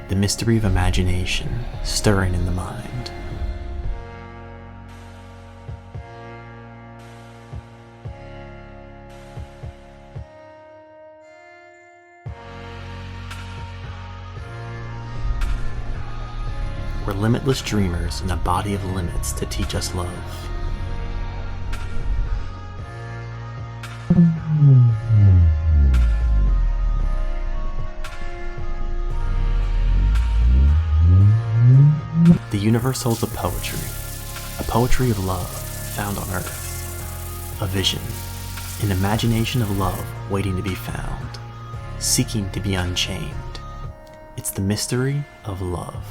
The mystery of imagination stirring in the mind. We're limitless dreamers in a body of limits to teach us love. The universe holds a poetry of love found on Earth, a vision, an imagination of love waiting to be found, seeking to be unchained. It's the mystery of love.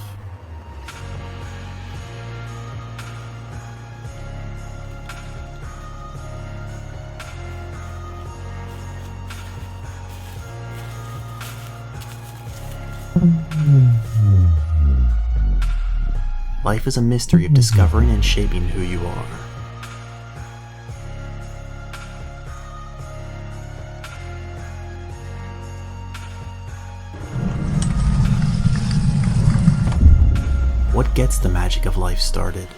Life is a mystery of discovering and shaping who you are. What gets the magic of life started?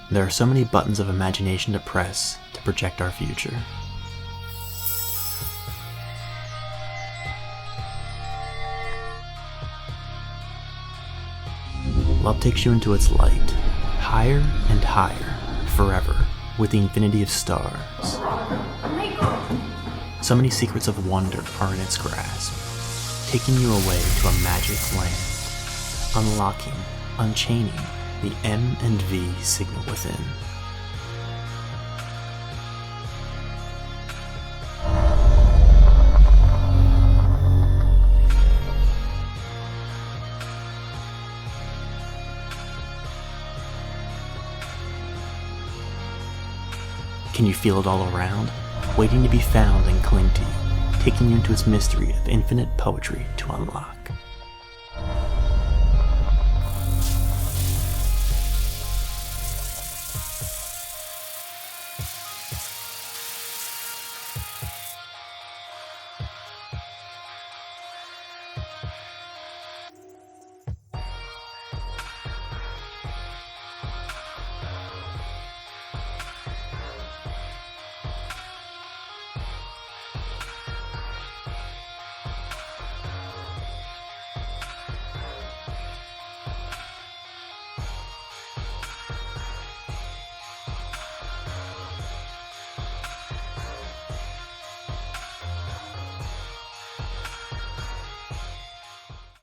There are so many buttons of imagination to press to project our future. Love takes you into its light, higher and higher, forever, with the infinity of stars. So many secrets of wonder are in its grasp, taking you away to a magic land, unlocking, unchaining the M and V signal within. Can you feel it all around, waiting to be found and cling to you, taking you into its mystery of infinite poetry to unlock?